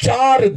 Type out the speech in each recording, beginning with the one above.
4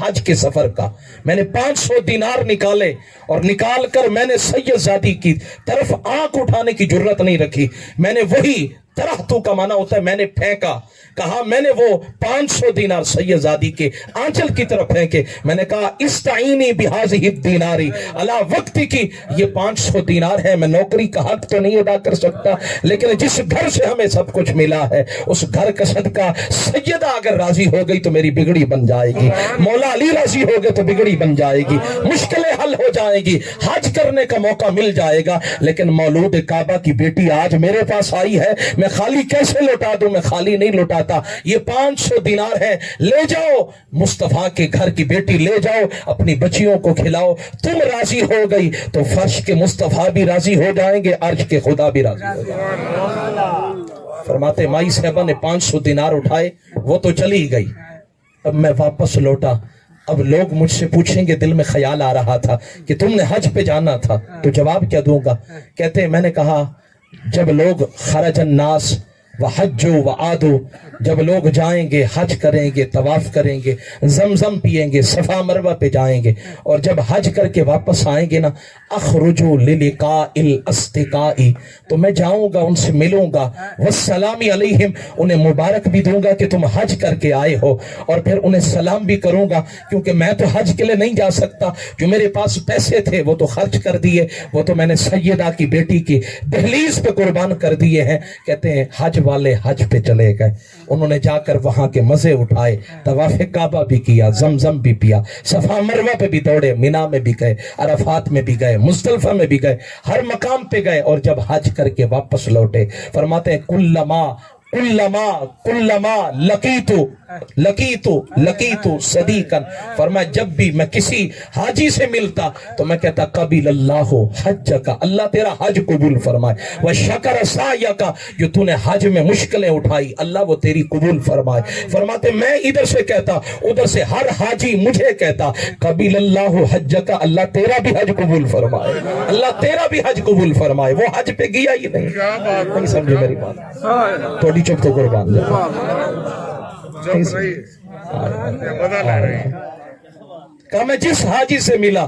حج کے سفر کا میں نے 500 دینار نکالے اور نکال کر میں نے سید زادی کی طرف آنکھ اٹھانے کی جرت نہیں رکھی. میں نے وہی طرح تو کا معنی ہوتا ہے میں نے پھینکا. کہا میں نے وہ 500 دینار سید زادی کے آنچل کی طرف پھینکے. میں نے کہا استعینی بہذہ الدیناری علی وقت کی, یہ 500 دینار ہے, میں نوکری کا حق تو نہیں ادا کر سکتا, لیکن جس گھر سے ہمیں سب کچھ ملا ہے اس گھر کا صدقہ سیدہ اگر راضی ہو گئی تو میری بگڑی بن جائے گی, مولا علی راضی ہو گئے تو بگڑی بن جائے گی, مشکلیں حل ہو جائیں گی, حج کرنے کا موقع مل جائے گا. لیکن مولود کعبہ کی بیٹی آج میرے پاس آئی ہے, میں خالی کیسے لوٹا دوں؟ میں خالی نہیں لوٹاتا. یہ 500 دینار ہے, لے جاؤ مصطفیٰ کے گھر کی بیٹی, لے جاؤ اپنی بچیوں کو کھلاؤ. تم راضی ہو گئی تو فرش کے مصطفیٰ بھی راضی ہو جائیں گے, عرش کے خدا بھی راضی ہو جائیں گے. فرماتے مائی صاحبہ نے 500 دینار اٹھائے, وہ تو چلی گئی. اب میں واپس لوٹا. اب لوگ مجھ سے پوچھیں گے, دل میں خیال آ رہا تھا کہ تم نے حج پہ جانا تھا, تو جواب کیا دوں گا؟ کہتے ہیں میں نے کہا جب لوگ خرج الناس وحجوا وعادوا, جب لوگ جائیں گے, حج کریں گے, طواف کریں گے, زمزم پیئیں گے, صفا مروہ پہ جائیں گے, اور جب حج کر کے واپس آئیں گے نا, اخرجوا للقاء الاصدقاء, تو میں جاؤں گا ان سے ملوں گا, والسلام علیہم, انہیں مبارک بھی دوں گا کہ تم حج کر کے آئے ہو, اور پھر انہیں سلام بھی کروں گا, کیونکہ میں تو حج کے لیے نہیں جا سکتا, جو میرے پاس پیسے تھے وہ تو خرچ کر دیے, وہ تو میں نے سیدہ کی بیٹی کی دہلیز پہ قربان کر دیے ہیں. کہتے ہیں حج والے حج پہ چلے گئے, انہوں نے جا کر وہاں کے مزے اٹھائے, طواف کعبہ بھی کیا, زمزم بھی پیا, صفا مروہ پہ بھی دوڑے, مینا میں بھی گئے, عرفات میں بھی گئے, مزدلفہ میں بھی گئے, ہر مقام پہ گئے. اور جب حج کر کے واپس لوٹے, فرماتے ہیں کلما لقیتو صدیقا, فرمایا جب بھی میں کسی حاجی سے ملتا تو میں کہتا قبل اللہ حجک, اللہ تیرا حج قبول فرمائے, وشکر سعیک, جو تو نے حج میں مشکلیں اٹھائی اللہ وہ تیری قبول فرمائے. فرماتے میں ادھر سے کہتا, ادھر سے ہر حاجی مجھے کہتا قبل اللہ حجک, اللہ تیرا بھی حج قبول فرمائے, اللہ تیرا بھی حج قبول فرمائے. وہ حج پہ گیا ہی نہیں سمجھے میری بات, تھوڑی چپ تو قربان جائے. کہا میں جس حاجی سے ملا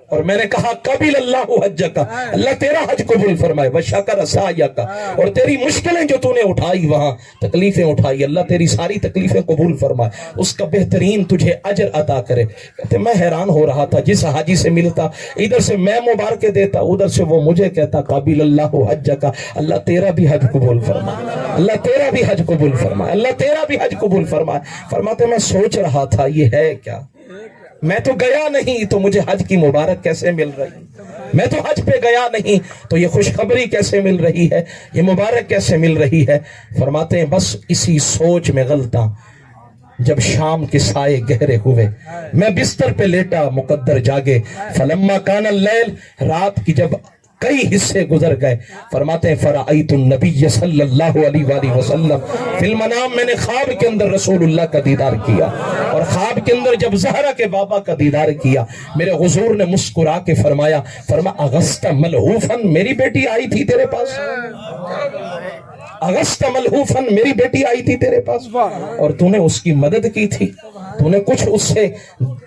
اور میں نے کہا قبل اللہ حجک, اللہ تیرا حج قبول فرمائے, وشکر سعیک, اور تیری مشکلیں جو تو نے اٹھائی, وہاں تکلیفیں اٹھائی, اللہ تیری ساری تکلیفیں قبول فرمائے, اس کا بہترین تجھے اجر عطا کرے. کہتے میں حیران ہو رہا تھا, جس حاجی سے ملتا ادھر سے میں مبارکیں دیتا, ادھر سے وہ مجھے کہتا قبل اللہ حجک, اللہ تیرا بھی حج قبول فرمائے, اللہ تیرا بھی حج قبول فرمائے, اللہ تیرا بھی حج قبول فرمائے. فرماتے میں سوچ رہا تھا یہ ہے کیا, میں تو گیا نہیں تو مجھے حج کی مبارک کیسے مل رہی, میں تو حج پہ گیا نہیں تو یہ خوشخبری کیسے مل رہی ہے, یہ مبارک کیسے مل رہی ہے. فرماتے ہیں بس اسی سوچ میں غلطاں, جب شام کے سائے گہرے ہوئے, میں بستر پہ لیٹا, مقدر جاگے, فلما کان اللیل, رات کی جب کئی حصے گزر گئے, فرماتے ہیں فرأیت النبی صلی اللہ علیہ وآلہ وسلم فی المنام, میں نے خواب کے اندر رسول اللہ کا دیدار کیا, اور خواب کے اندر جب زہرا کے بابا کا دیدار کیا, میرے حضور نے مسکرا کے فرمایا اغسط ملہوفن, میری بیٹی آئی تھی تیرے پاس, اغسط ملہوفن, میری بیٹی آئی تھی تیرے پاس, اور تو نے اس کی مدد کی تھی, تو نے کچھ اس سے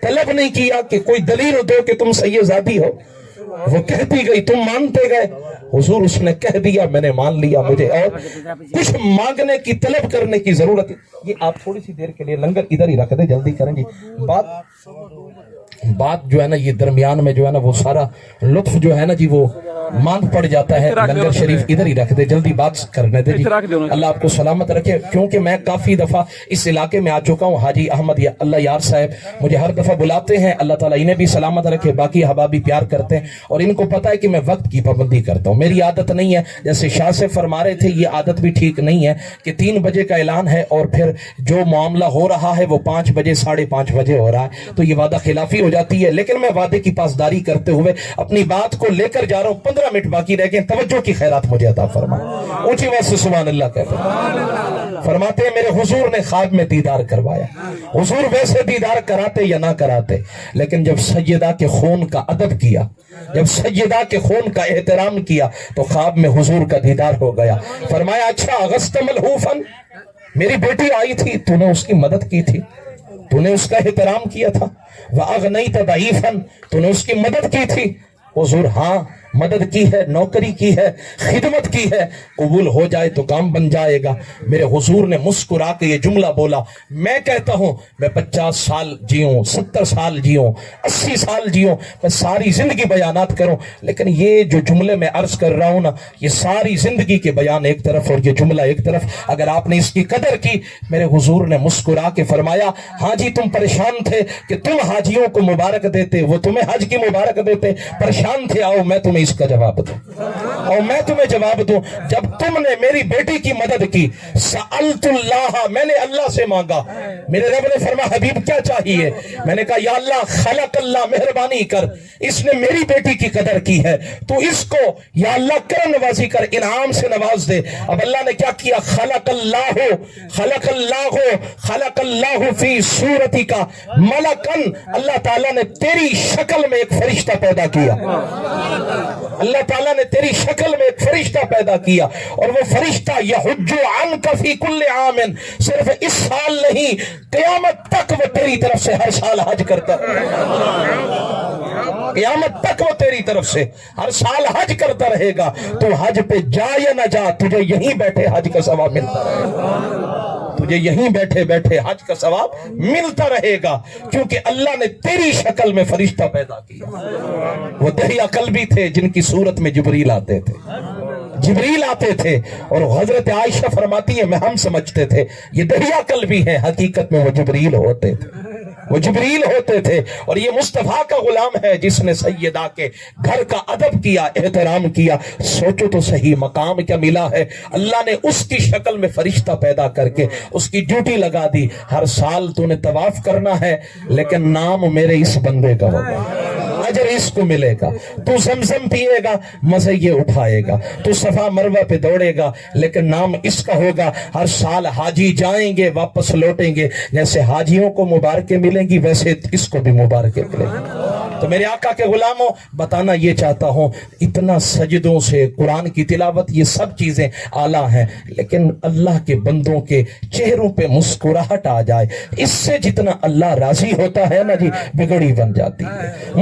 طلب نہیں کیا کہ کوئی دلیل دو کہ تم سیدزادی ہو, وہ کہتی گئی تم مانتے گئے. حضور اس نے کہہ دیا میں نے مان لیا, مجھے اور کچھ مانگنے کی طلب کرنے کی ضرورت. یہ آپ تھوڑی سی دیر کے لیے لنگر ادھر ہی رکھ دیں, جلدی کریں گی. بات جو ہے نا یہ درمیان میں جو ہے نا وہ سارا لطف جو ہے نا جی وہ ماند پڑ جاتا ہے. لنگر شریف ادھر ہی رکھ دے, جلدی بات کرنے دے جی. اللہ آپ کو سلامت رکھے, کیونکہ میں کافی دفعہ اس علاقے میں آ چکا ہوں. حاجی احمد اللہ یار صاحب مجھے ہر دفعہ بلاتے ہیں, اللہ تعالیٰ انہیں بھی سلامت رکھے, باقی احباب بھی پیار کرتے ہیں, اور ان کو پتا ہے کہ میں وقت کی پابندی کرتا ہوں. میری عادت نہیں ہے, جیسے شاہ سے فرما رہے تھے, یہ عادت بھی ٹھیک نہیں ہے کہ 3 بجے کا اعلان ہے اور پھر جو معاملہ ہو رہا ہے وہ 5 بجے 5:30 بجے ہو رہا ہے, تو یہ وعدہ خلافی ہو جاتی ہے. لیکن میں وعدے کی پاسداری کرتے ہوئے اپنی بات کو لے کر جا رہا ہوں. 15 منٹ باقی رہ گئے, توجہ کی خیرات مجھے عطا فرمائے. اونچی آواز سے سبحان اللہ کہتے ہیں. فرماتے ہیں میرے حضور نے خواب میں دیدار کروایا. حضور ویسے دیدار کراتے یا نہ کراتے, لیکن جب سیدہ کے خون کا ادب کیا, جب سیدہ کے خون کا احترام کیا, تو خواب میں حضور کا دیدار ہو گیا. فرمایا اچھا اغسط ملہوفن, میری بیٹی آئی تھی, تو نے اس کی مدد کی تھی. تو نے اس کا احترام کیا تھا، وَأَغْنَيْتَ ضَعِيفًا تو نے اس کی مدد کی تھی۔ حضور ہاں مدد کی ہے، نوکری کی ہے، خدمت کی ہے، قبول ہو جائے تو کام بن جائے گا۔ میرے حضور نے مسکرا کے یہ جملہ بولا، میں کہتا ہوں میں 50 سال جیوں، 70 سال جیوں، 80 سال جیوں، میں ساری زندگی بیانات کروں، لیکن یہ جو جملے میں عرض کر رہا ہوں نا، یہ ساری زندگی کے بیان ایک طرف اور یہ جملہ ایک طرف، اگر آپ نے اس کی قدر کی، میرے حضور نے مسکرا کے فرمایا، ہاں جی تم پریشان تھے کہ تم حاجیوں کو مبارک دیتے، وہ تمہیں حج کی مبارک دیتے، پریشان تھے، آؤ میں تمہیں اس کا جواب دوں، اور میں تمہیں جواب دوں، جب تم نے میری بیٹی کی مدد کی، سألت اللہ، میں نے اللہ سے مانگا، میرے رب نے فرمایا حبیب کیا چاہیے؟ میں نے کہا یا اللہ، خلق اللہ مہربانی کر، اس نے میری بیٹی کی قدر کی ہے، تو اس کو یا اللہ کرم نوازی کر، انعام سے نواز دے۔ اب اللہ نے کیا کیا؟ خلق اللہ فی صورتی کا ملکن، اللہ تعالیٰ نے تیری شکل میں ایک فرشتہ پیدا کیا، اللہ تعالیٰ نے تیری شکل میں ایک فرشتہ پیدا کیا، اور وہ فرشتہ یحج عنک فی کل عام، صرف اس سال نہیں قیامت تک وہ تیری طرف سے ہر سال حج کرتا ہے، قیامت تک وہ تیری طرف سے ہر سال حج کرتا رہے گا، تو حج پہ جا یا نہ جا، تجھے یہیں بیٹھے حج کا ثواب ملتا رہے گا، تجھے یہیں بیٹھے بیٹھے حج کا ثواب ملتا رہے گا، کیونکہ اللہ نے تیری شکل میں فرشتہ پیدا کیا۔ وہ دہیا قلبی تھے جن کی صورت میں جبریل آتے تھے، جبریل آتے تھے، اور حضرت عائشہ فرماتی ہیں ہم سمجھتے تھے یہ دہیا قلبی ہیں، حقیقت میں وہ جبریل ہوتے تھے، وہ جبریل ہوتے تھے، اور یہ مصطفیٰ کا غلام ہے جس نے سیدہ کے گھر کا ادب کیا، احترام کیا۔ سوچو تو صحیح مقام کیا ملا ہے، اللہ نے اس کی شکل میں فرشتہ پیدا کر کے اس کی ڈیوٹی لگا دی، ہر سال تو نے طواف کرنا ہے، لیکن نام میرے اس بندے کا ہوگا، اجر اس کو ملے گا، تو زمزم پیے گا، مزے یہ اٹھائے گا، تو صفا مروہ پہ دوڑے گا، لیکن نام اس کا ہوگا۔ ہر سال حاجی جائیں گے واپس لوٹیں گے، جیسے حاجیوں کو مبارکیں ملیں گی ویسے اس کو بھی مبارکیں ملیں گی۔ تو میرے آقا کے غلاموں، بتانا یہ چاہتا ہوں، اتنا سجدوں سے قرآن کی تلاوت یہ سب چیزیں اعلیٰ ہیں، لیکن اللہ کے بندوں کے چہروں پہ مسکراہٹ آ جائے، اس سے جتنا اللہ راضی ہوتا ہے نا جی، بگڑی بن جاتی ہے۔